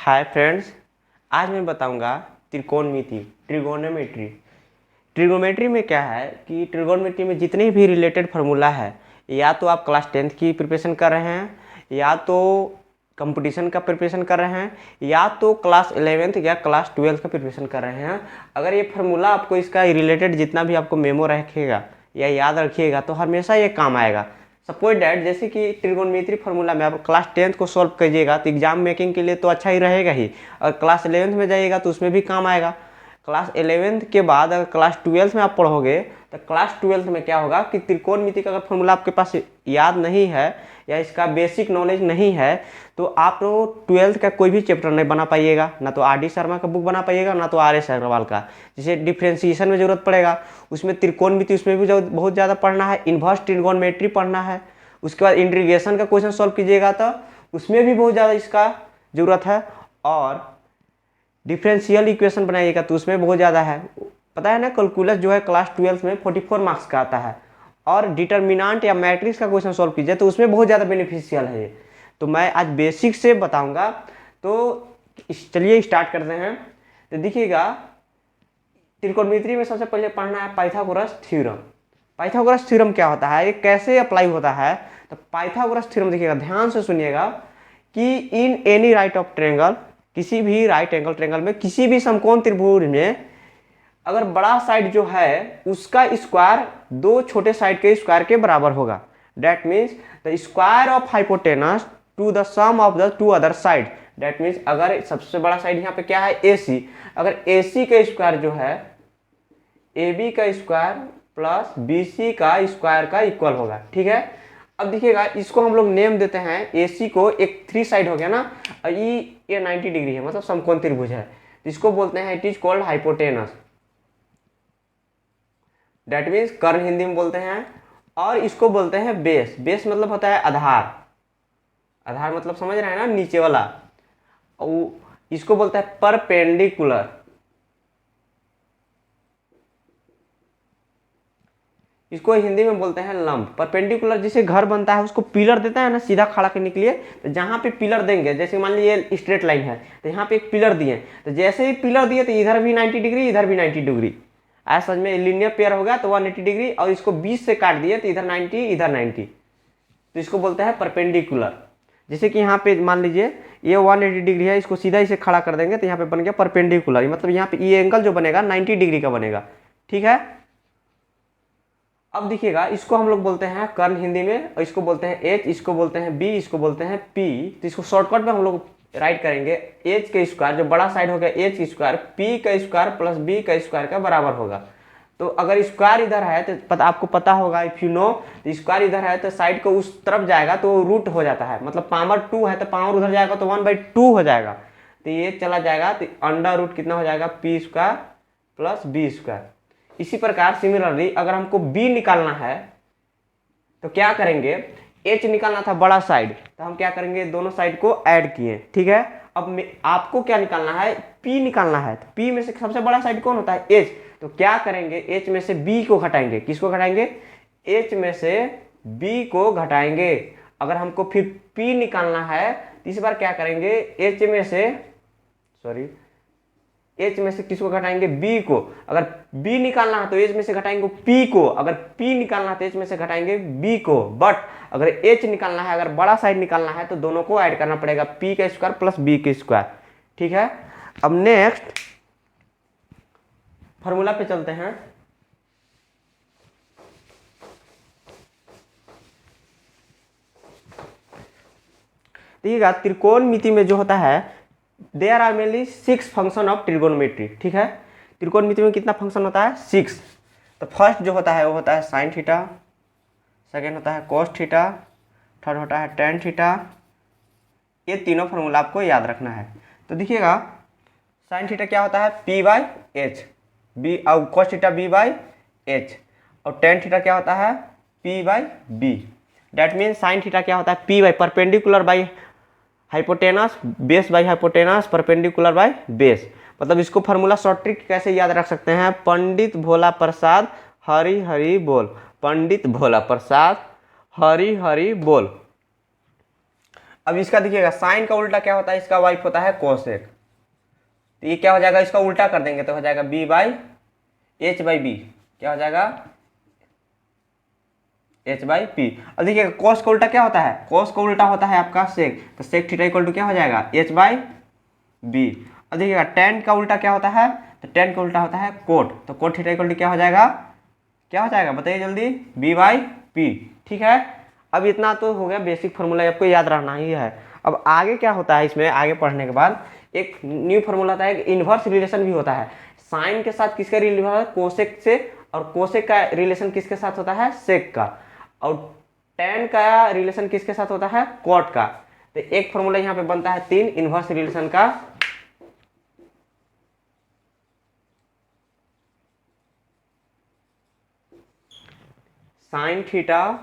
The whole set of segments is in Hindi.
हाय फ्रेंड्स, आज मैं बताऊंगा त्रिकोणमिति ट्रिगोनोमेट्री। ट्रिगोनोमेट्री में क्या है कि ट्रिगोनोमेट्री में जितने भी रिलेटेड फार्मूला है, या तो आप क्लास 10th की प्रिपरेशन कर रहे हैं, या तो कंपटीशन का प्रिपरेशन कर रहे हैं, या तो क्लास 11th या क्लास 12th का प्रिपरेशन कर रहे हैं। अगर ये फार्मूला आपको इसका रिलेटेड जितना भी आपको मेमो रखेगा या याद रखिएगा तो हमेशा ये काम आएगा। सपोज डैट जैसे कि ट्रिगोनोमेट्री फार्मूला में आप क्लास 10th को सॉल्व कीजिएगा तो एग्जाम मेकिंग के लिए तो अच्छा ही रहेगा ही, और क्लास 11th में जाइएगा तो उसमें भी काम आएगा। क्लास 11th के बाद अगर क्लास 12th में आप पढ़ोगे तो क्लास 12th में क्या होगा कि त्रिकोणमिति का अगर फॉर्मूला आपके पास याद नहीं है या इसका बेसिक नॉलेज नहीं है तो आप लोग 12th का कोई भी चैप्टर नहीं बना पाइएगा, ना तो आर डी शर्मा का बुक बना पाइएगा, ना तो आर एस अग्रवाल का। जिसे डिफ्रेंसिएशन में जरूरत पड़ेगा, उसमें त्रिकोणमिति उसमें भी बहुत ज़्यादा पढ़ना है, इन्वर्स ट्रिगोनोमेट्री पढ़ना है। उसके बाद इंटीग्रेशन का क्वेश्चन सॉल्व कीजिएगा तो उसमें भी बहुत ज़्यादा इसका ज़रूरत है, और डिफरेंशियल इक्वेशन बनाइएगा तो उसमें बहुत ज़्यादा है। पता है ना, कैलकुलस जो है क्लास 12th में 44 मार्क्स का आता है, और डिटर्मिनेंट या मैट्रिक्स का क्वेश्चन सॉल्व कीजिए तो उसमें बहुत ज़्यादा बेनिफिशियल है ये। तो मैं आज बेसिक से बताऊंगा, तो चलिए स्टार्ट करते हैं। तो देखिएगा, त्रिकोणमिति में सबसे पहले पढ़ना है पाइथागोरस थ्योरम। पाइथागोरस थ्योरम क्या होता है, ये कैसे अप्लाई होता है? तो पाइथागोरस थ्योरम देखिएगा, ध्यान से सुनिएगा कि in any right of triangle, किसी भी राइट एंगल ट्रायंगल में, किसी भी समकोण त्रिभुज में अगर बड़ा साइड जो है उसका स्क्वायर दो छोटे साइड के स्क्वायर के बराबर होगा। That means the square of hypotenuse to the sum of the two other side. That means अगर सबसे बड़ा साइड यहाँ पे क्या है, AC, अगर AC का स्क्वायर जो है AB का स्क्वायर प्लस BC का स्क्वायर का इक्वल होगा। ठीक है, अब देखिएगा इसको हम लोग नेम देते हैं, AC को एक 3 साइड हो गया ना, और ये 90 डिग्री है, मतलब समकोण त्रिभुज है, तो इसको बोलते हैं it is called hypotenuse. That means कर्ण हिंदी में बोलते हैं। और इसको बोलते हैं बेस। बेस मतलब होता है आधार। आधार मतलब समझ रहे हैं ना, नीचे वाला। और इसको बोलते हैं परपेंडिकुलर। इसको हिंदी में बोलते हैं लंब। परपेंडिकुलर जिसे घर बनता है उसको पिलर देता है ना सीधा खड़ा करने के लिए, तो जहाँ पे पिलर देंगे, जैसे मान लीजिए स्ट्रेट लाइन है तो यहाँ पे एक पिलर दिए, तो जैसे ही पिलर दिए तो इधर भी 90 डिग्री, इधर भी 90 डिग्री। ऐसा समझ में, लीनियर पेयर हो गया तो 180 डिग्री, और इसको 20 से काट दिए तो इधर 90 इधर 90, तो इसको बोलते हैं परपेंडिकुलर। जैसे कि यहाँ पे मान लीजिए ये 180 डिग्री है, इसको सीधा इसे खड़ा कर देंगे तो यहाँ पे बन गया परपेंडिकुलर, मतलब यहाँ पे ये एंगल जो बनेगा 90 डिग्री का बनेगा। ठीक है, अब देखिएगा इसको हम लोग बोलते हैं कर्ण हिंदी में, और इसको बोलते हैं H, इसको बोलते हैं B, इसको बोलते हैं P। तो इसको शॉर्टकट में हम लोग राइट करेंगे, H का स्क्वायर जो बड़ा साइड हो गया H स्क्वायर, P का स्क्वायर प्लस B का स्क्वायर का बराबर होगा। तो अगर स्क्वायर इधर है तो आपको पता होगा, इफ यू नो, तो स्क्वायर इधर है तो साइड को उस तरफ जाएगा तो रूट हो जाता है, मतलब पावर 2 है तो पावर उधर जाएगा तो 1/2 हो जाएगा, तो ये चला जाएगा तो अंडर रूट कितना हो जाएगा, P square plus B square. इसी प्रकार सिमिलरली अगर हमको B निकालना है तो क्या करेंगे, H निकालना था बड़ा साइड, तो हम क्या करेंगे, दोनों साइड को ऐड किए। ठीक है, अब आपको क्या निकालना है, P निकालना है, तो P में से सबसे बड़ा साइड कौन होता है, H। तो क्या करेंगे, H में से B को घटाएंगे। किसको घटाएंगे, H में से B को घटाएंगे। अगर हमको फिर P निकालना है तो इस बार क्या करेंगे, H में से किसको घटाएंगे, B को। अगर B निकालना है तो H में से घटाएंगे P को, अगर P निकालना है तो H में से घटाएंगे B को। बट अगर H निकालना है, अगर बड़ा साइड निकालना है तो दोनों को ऐड करना पड़ेगा, P का स्क्वायर प्लस B का स्क्वायर। ठीक है, अब नेक्स्ट फॉर्मूला पे चलते हैं। देखिएगा त्रिकोणमिति में जो होता है, there are mainly 6 function of trigonometry. ठीक है, त्रिकोणमिति में कितना फंक्शन होता है, 6। तो फर्स्ट जो होता है वो होता है साइन थीटा, सेकेंड होता है कॉस थीटा, थर्ड होता है टेन थीटा। ये तीनों फार्मूला आपको याद रखना है। तो देखिएगा साइन थीटा क्या होता है, P/H, B, और कॉस थीटा B/H, और टेन थीटा क्या होता है, P/B। That means sine theta क्या होता है, P perpendicular by hypotenuse, base by hypotenuse, perpendicular by base. मतलब इसको फार्मूला शॉर्ट ट्रिक कैसे याद रख सकते हैं, पंडित भोला प्रसाद हरि हरि बोल, पंडित भोला प्रसाद हरि हरि बोल। अब इसका देखिएगा साइन का उल्टा क्या होता है, इसका वाइफ होता है कोसेक। तो ये क्या हो जाएगा, इसका उल्टा कर देंगे तो हो जाएगा b by h by b, क्या हो जाएगा h बाई पी। अब देखिएगा कॉस का उल्टा क्या होता है, कॉस का उल्टा होता है आपका सेक, तो सेक थीटा इक्वल टू क्या हो जाएगा h बाई बी। अब देखिएगा टेन का उल्टा क्या होता है, तो टेन का उल्टा होता है कोट, तो कोट थीटा इक्वल टू क्या हो जाएगा, क्या हो जाएगा बताइए जल्दी, b बाई पी। ठीक है, अब इतना तो हो गया बेसिक फार्मूला, आपको याद रहना ही है। अब आगे क्या होता है, इसमें आगे पढ़ने के बाद एक न्यू फार्मूला आता है, इन्वर्स रिलेशन भी होता है। साइन के साथ किसका रिलेशन होता है, कोसेक से, और कोसेक का रिलेशन किसके साथ होता है, सेक का, और टेन का रिलेशन किसके साथ होता है, कॉट का। तो एक फार्मूला यहाँ पे बनता है 3 इन्वर्स रिलेशन का। Sine theta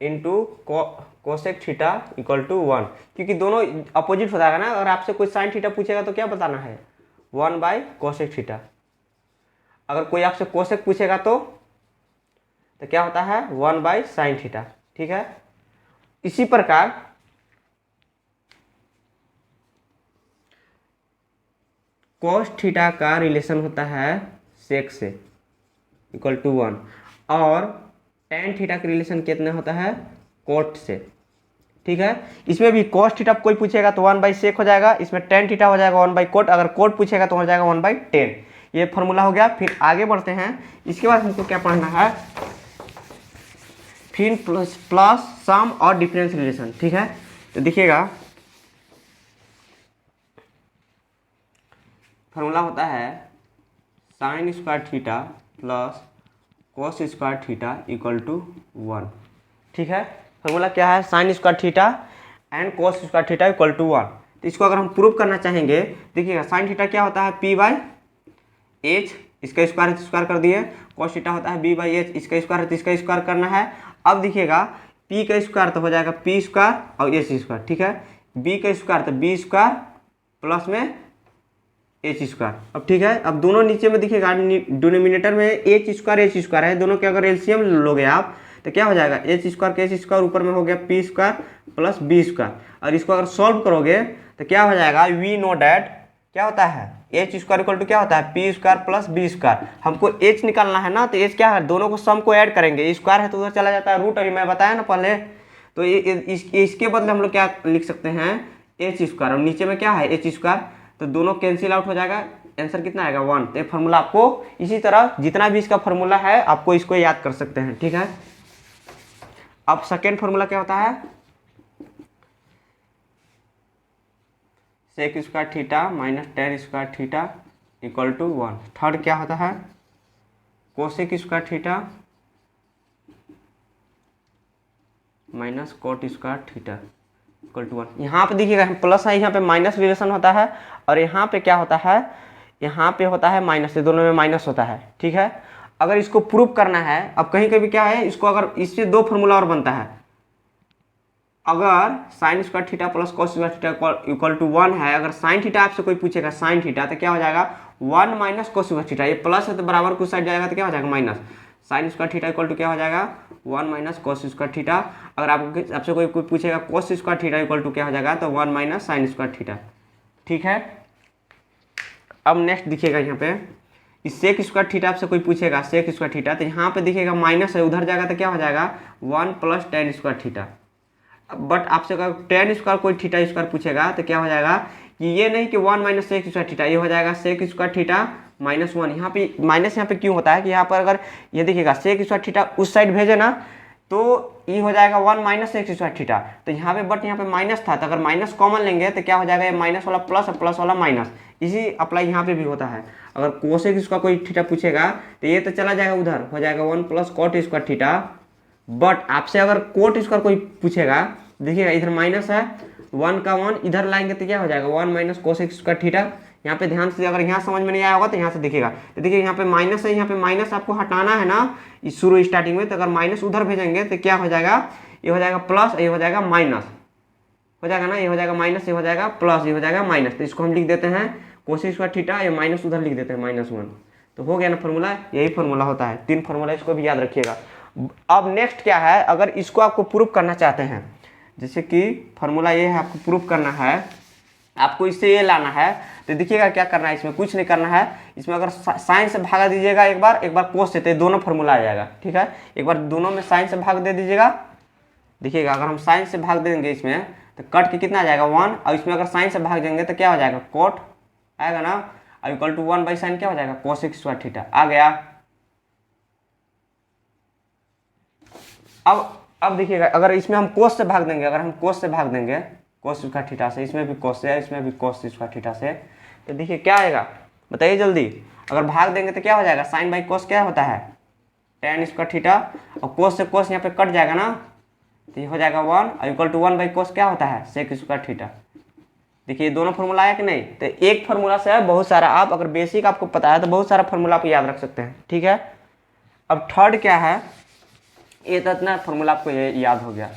into cosec theta equal to 1, क्योंकि दोनों अपोजिट होता है ना। अगर आपसे कोई साइन थीटा पूछेगा तो क्या बताना है, 1 बाई कोसेक थीटा। अगर कोई आपसे कोसेक पूछेगा तो क्या होता है, 1 बाई साइन थीटा। ठीक है, इसी प्रकार कोस थीटा का रिलेशन होता है सेक से इक्वल टू 1, और टेन थीटा का रिलेशन कितना होता है, कोट से। ठीक है, इसमें भी कोस थीटा कोई पूछेगा तो 1 बाई सेक हो जाएगा, इसमें टेन थीटा हो जाएगा 1 बाई कोट, अगर कोट पूछेगा तो हो जाएगा 1 बाई टेन। ये फॉर्मूला हो गया। फिर आगे बढ़ते हैं, इसके बाद हमको क्या पढ़ना है, फिर प्लस सम और डिफरेंस रिलेशन। ठीक है, तो देखिएगा फॉर्मूला होता है sine square theta plus cos square theta equal to 1। ठीक है, फॉर्मूला क्या है, sine square theta and cos square theta equal to 1। तो इसको अगर हम प्रूव करना चाहेंगे, देखिएगा साइन थीटा क्या होता है, p बाई एच, इसका स्क्वायर कर दिए। कोस थीटा होता है b बाई एच, इसका स्क्वायर है तो इसका स्क्वायर करना है। अब देखिएगा p का स्क्वायर तो हो जाएगा p स्क्वायर और एच स्क्वायर। ठीक है, b का स्क्वायर तो b स्क्वायर प्लस में एच स्क्वायर। अब ठीक है, अब दोनों नीचे में दिखेगा डिनोमिनेटर में एच स्क्वायर है, दोनों के अगर एलसीएम लोगे आप तो क्या हो जाएगा, एच स्क्वायर के एच स्क्वायर, ऊपर में हो गया P square plus B square. और इसको अगर सॉल्व करोगे तो क्या हो जाएगा, वी नो डैट क्या होता है, एच स्क्वायर इक्वल टू क्या होता है, P square plus B square. हमको एच निकालना है ना, तो एच क्या है, दोनों को सम को ऐड करेंगे, स्क्वायर है तो उधर चला जाता है रूट, अभी मैं बताया ना पहले। तो इसके बदले हम लोग क्या लिख सकते हैं, एच स्क्वायर, और नीचे में क्या है एच स्क्वायर, तो दोनों कैंसिल आउट हो जाएगा, आंसर कितना आएगा 1। तो ये फार्मूला आपको इसी तरह जितना भी इसका फार्मूला है आपको इसको याद कर सकते हैं। ठीक है, अब सेकेंड फार्मूला क्या होता है, sec square theta minus tan square theta equal to 1। Third क्या होता है, cosec square theta minus cot square theta equal to 1। यहाँ पे देखिएगा प्लस है, यहाँ पे माइनस रिलेशन होता है, और यहाँ पे क्या होता है, यहाँ पे होता है माइनस, ये दोनों में माइनस होता है। ठीक है, अगर इसको प्रूव करना है, अब कहीं कभी क्या है, इसको अगर इससे दो फार्मूला और बनता है, अगर sine square theta plus cos square theta equal to 1 है, अगर साइन थीटा आपसे कोई पूछेगा साइन थीटा, तो क्या हो जाएगा 1 माइनस कॉस स्क्वायर थीटा, ये प्लस है तो बराबर कुछ साइड जाएगा तो क्या हो जाएगा minus, sine square theta equal to क्या हो जाएगा 1 माइनस कॉस स्क्वायर थीटा। अगर आपसे कोई पूछेगा cos square theta equal to क्या हो जाएगा, तो 1 माइनस साइन स्क्वायर थीटा। ठीक है, अब नेक्स्ट दिखेगा यहाँ पे, इस सेक स्क्वायर थीटा आपसे कोई पूछेगा सेक स्क्वायर थीटा, तो यहाँ पे दिखेगा माइनस है, उधर जाएगा तो क्या हो जाएगा 1 plus ten square theta. But आपसे अगर टेन स्क्वायर कोई थीटा स्क्वायर पूछेगा तो क्या हो जाएगा कि ये नहीं कि 1 माइनस सेक स्क्वायर थीटा, ये हो जाएगा सेक स्क्वायर थीटा माइनस 1। यहाँ पे माइनस यहाँ पे क्यों होता है कि यहाँ पर अगर ये देखिएगा सेक स्क्वायर थीटा उस साइड भेजे ना, तो ये हो जाएगा 1 माइनस सेक स्क्वायर थीटा, तो यहाँ पे बट यहाँ पे माइनस था, तो अगर माइनस कॉमन लेंगे तो क्या हो जाएगा, ये माइनस वाला प्लस और प्लस वाला माइनस। इसी अप्लाई यहाँ पे भी होता है, अगर कोसेक स्क्वायर कोई थीटा पूछेगा तो ये तो चला जाएगा उधर, हो जाएगा 1 plus cot square theta. But आपसे अगर कोट स्क्वायर कोई पूछेगा, देखिएगा इधर माइनस है, 1 का 1 इधर लाएंगे तो क्या हो जाएगा 1 माइनस कोसेक स्क्वायर थीटा। यहाँ पे ध्यान से, अगर यहाँ समझ में नहीं आया होगा तो यहाँ से दिखेगा, तो देखिए यहाँ पे माइनस है, यहाँ पे माइनस आपको हटाना है ना इस शुरू स्टार्टिंग में, तो अगर माइनस उधर भेजेंगे तो क्या हो जाएगा, ये हो जाएगा प्लस, ये हो जाएगा माइनस, हो जाएगा ना, ये हो जाएगा माइनस, ये हो जाएगा प्लस, ये हो जाएगा माइनस। तो इसको हम लिख देते हैं कोसेक स्क्वायर थीटा, ये माइनस उधर लिख देते हैं -1। तो हो गया ना फॉर्मूला, यही फॉर्मूला होता है, 3 फॉर्मूला, इसको भी याद रखिएगा। अब नेक्स्ट क्या है, अगर इसको आपको प्रूव करना चाहते हैं, जैसे कि फार्मूला ये है, आपको प्रूफ करना है, आपको इससे ये लाना है। तो देखिएगा क्या करना है, इसमें कुछ नहीं करना है। इसमें अगर साइन से भागा दीजिएगा एक बार कोस से, तो दोनों फार्मूला आ जाएगा। ठीक है, एक बार दोनों में साइन से भाग दे दीजिएगा। देखिएगा अगर हम साइन से भाग देंगे इसमें तो कट के कितना आ जाएगा 1, और इसमें अगर साइन से भाग देंगे तो क्या हो जाएगा कोट आएगा ना, और इक्वल टू 1 बाई साइन क्या हो जाएगा कोसेक स्क्वायर थीटा आ गया। अब देखिएगा अगर इसमें हम कोस से भाग देंगे, अगर हम कोस से भाग देंगे कोस स्क्वायर थीटा से, इसमें भी कोस से, इसमें भी कोस स्क्वायर थीटा से, तो देखिए क्या आएगा बताइए जल्दी। अगर भाग देंगे तो क्या हो जाएगा, साइन बाई कोस क्या होता है tan स्क्वायर थीटा, और कोस से कोस यहाँ पे कट जाएगा ना, तो ये हो जाएगा 1, और इक्वल टू 1 बाई कोस क्या होता है सेक स्क्वायर थीटा। देखिए दोनों फार्मूला आया कि नहीं। तो एक फार्मूला से है बहुत सारा, आप अगर बेसिक आपको पता है तो बहुत सारा फार्मूला आप याद रख सकते हैं। ठीक है, अब थर्ड क्या है, ये तो इतना फार्मूला आपको ये याद हो गया।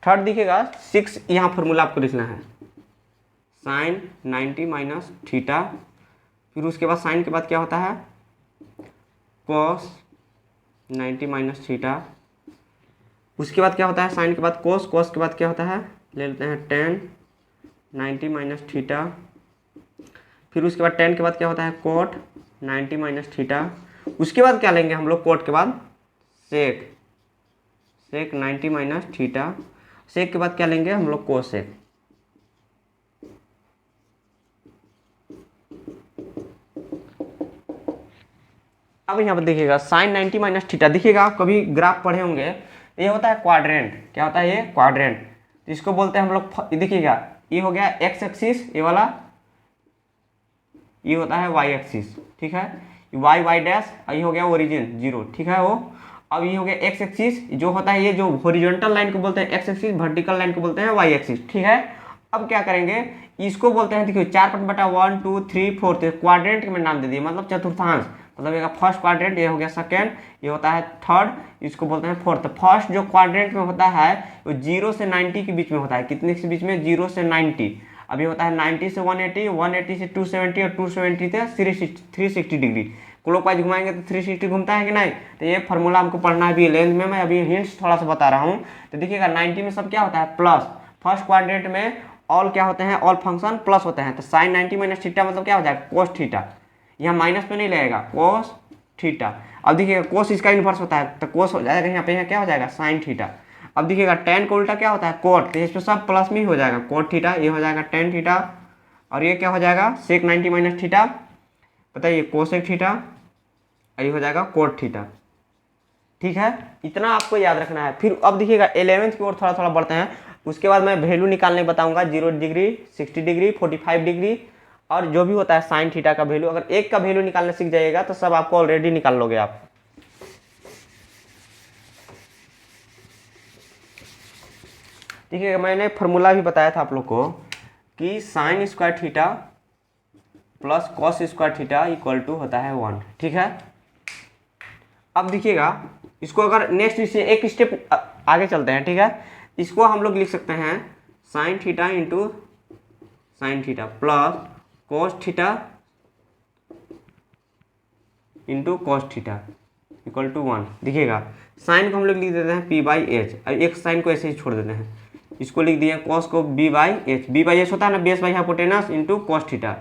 थर्ड दिखेगा 6, यहाँ फार्मूला आपको लिखना है साइन 90 माइनस थीटा, फिर उसके बाद साइन के बाद क्या होता है कोस 90 माइनस थीटा, उसके बाद क्या होता है साइन के बाद कोस, कोस के बाद क्या होता है ले लेते हैं tan 90 माइनस थीटा, फिर उसके बाद tan के बाद क्या होता है कोट 90 माइनस थीटा, उसके बाद क्या लेंगे हम लोग कोट के बाद सेक 90 माइनस थीटा, सेक के बाद क्या लेंगे हम लोग कोसेक। अब यहाँ पर देखिएगा साइन 90 माइनस थीटा, देखिएगा आप कभी ग्राफ पढ़े होंगे, ये होता है क्वाड्रेंट। क्या होता है ये क्वाड्रेंट, तो इसको बोलते हैं हम लोग, देखिएगा ये हो गया एक्स एक्सिस, ये वाला ये होता है वाई एक्सिस। ठीक है, वाई डैश, ये हो गया ओरिजिन 0। ठीक है वो, अब ये हो गया एक्स एक्सिस, जो होता है ये जो हॉरिजॉन्टल लाइन को बोलते हैं एक्स एक्सिस, वर्टिकल लाइन को बोलते हैं वाई एक्सिस। ठीक है, अब क्या करेंगे इसको बोलते हैं, देखिए 4/1 2 3 4 क्वाड्रेंट में नाम दे दिए, मतलब चतुर्थांश, मतलब ये फर्स्ट क्वाड्रेंट, ये हो गया सेकेंड, ये होता है थर्ड, इसको बोलते हैं फोर्थ। फर्स्ट जो क्वाड्रेंट में होता है वो 0 से 90 के बीच में होता है, कितने के बीच में 0 से 90। अभी होता है 90 से 180, 180 से 270 और 270 से 360 डिग्री, क्लॉकवाइज घुमाएंगे तो 360 घूमता है कि नहीं। तो ये फार्मूला हमको पढ़ना है अभी लेंथ में, मैं अभी हिंट्स थोड़ा सा बता रहा हूँ। तो देखिएगा 90 में सब क्या होता है प्लस, फर्स्ट क्वाड्रेंट में ऑल क्या होते हैं ऑल फंक्शन प्लस होते हैं, तो साइन 90 माइनस थीटा मतलब क्या हो जाएगा कोस थीटा, यहाँ माइनस में नहीं लगेगा कोस थीटा। अब देखिएगा कोस इसका इन्वर्स होता है, तो कोस हो जाएगा यहाँ पे, यहाँ क्या हो जाएगा साइन थीटा। अब देखिएगा tan का उल्टा क्या होता है कोट, तो इस पर सब प्लस में ही हो जाएगा कोट थीटा, ये हो जाएगा tan थीटा, और ये क्या हो जाएगा सेक 90 माइनस थीटा, बताइए कोसेक थीटा, और ये हो जाएगा कोट थीटा। ठीक है, इतना आपको याद रखना है। फिर अब देखिएगा 11th की ओर थोड़ा थोड़ा बढ़ते हैं, उसके बाद मैं वैल्यू निकालने बताऊंगा 0 डिग्री 60 डिग्री 45 डिग्री, और जो भी होता है साइन थीटा का वैल्यू। अगर एक का वैल्यू निकालने सीख जाइएगा तो सब आपको ऑलरेडी निकाल लोगे आप। देखिए मैंने फार्मूला भी बताया था आप लोग को कि sine square theta plus cos square theta equal to होता है 1। ठीक है, अब देखिएगा इसको अगर नेक्स्ट इससे एक स्टेप आगे चलते हैं। ठीक है, इसको हम लोग लिख सकते हैं sine theta into sine theta plus cos theta into cos theta equal to 1। देखिएगा साइन को हम लोग लिख देते हैं p/h, एक साइन को ऐसे ही छोड़ देते हैं, इसको लिख दिए कॉस को b/h, b/h होता है ना base by hypotenuse into cos theta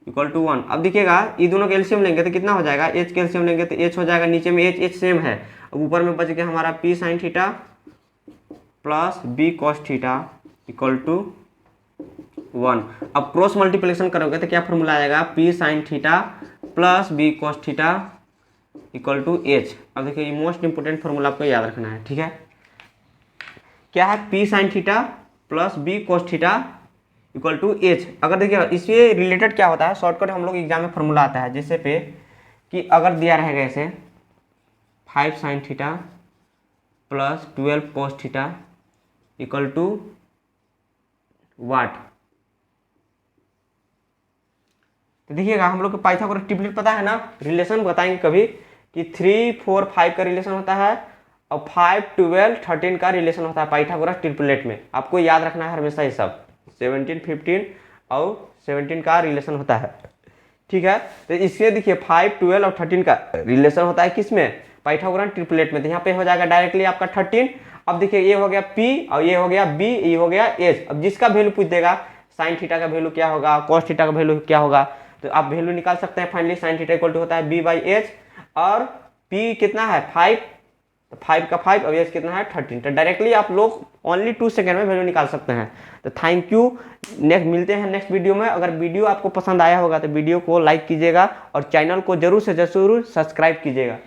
equal to 1। अब देखिएगा ये दोनों का एलसीएम लेंगे तो कितना हो जाएगा, h का एलसीएम लेंगे तो h हो जाएगा, नीचे में h सेम है, अब ऊपर में बच गया हमारा p sine theta plus b cos theta equal to 1। अब क्रॉस मल्टीप्लिकेशन करोगे तो क्या फॉर्मूला आएगा p sine theta plus b cos theta equal to h। अब देखिए ये मोस्ट इंपोर्टेंट फॉर्मूला आपको याद रखना है। ठीक है, क्या है p sine theta plus b cos theta equal to h। अगर देखिए इससे रिलेटेड क्या होता है, शॉर्टकट हम लोग एग्जाम में फॉर्मूला आता है, जैसे पे कि अगर दिया रहेगा ऐसे 5 sine theta plus 12 cos theta equal to what. तो देखिएगा हम लोग को पाइथागोरस ट्रिपलेट पता है ना, रिलेशन बताएंगे कभी कि 3 4 5 का रिलेशन होता है और 5 12 13 का रिलेशन होता है पाइथागोरस ट्रिपलेट में। आपको याद रखना है हमेशा ये सब, 17 15 और 17 का रिलेशन होता है। ठीक है, तो इसके देखिए 5 12 और 13 का रिलेशन होता है किस में पाइथागोरन ट्रिपलेट में, तो यहाँ पे हो जाएगा डायरेक्टली आपका 13। अब देखिए ये हो गया P और ये हो गया B, ये हो गया H। अब जिसका वैल्यू पूछ देगा साइन थीटा का वैल्यू क्या होगा, कॉस थीटा का वैल्यू क्या होगा, तो आप वैल्यू निकाल सकते हैं। Finally sine theta equal to होता है B/H और P कितना है 5, तो 5 का 5 और H कितना है 13। तो डायरेक्टली आप लोग ओनली 2 सेकंड में वैल्यू निकाल सकते हैं। तो थैंक यू, नेक्स्ट मिलते हैं नेक्स्ट वीडियो में। अगर वीडियो आपको पसंद आया होगा तो वीडियो को लाइक कीजिएगा और चैनल को जरूर से जरूर सब्सक्राइब कीजिएगा।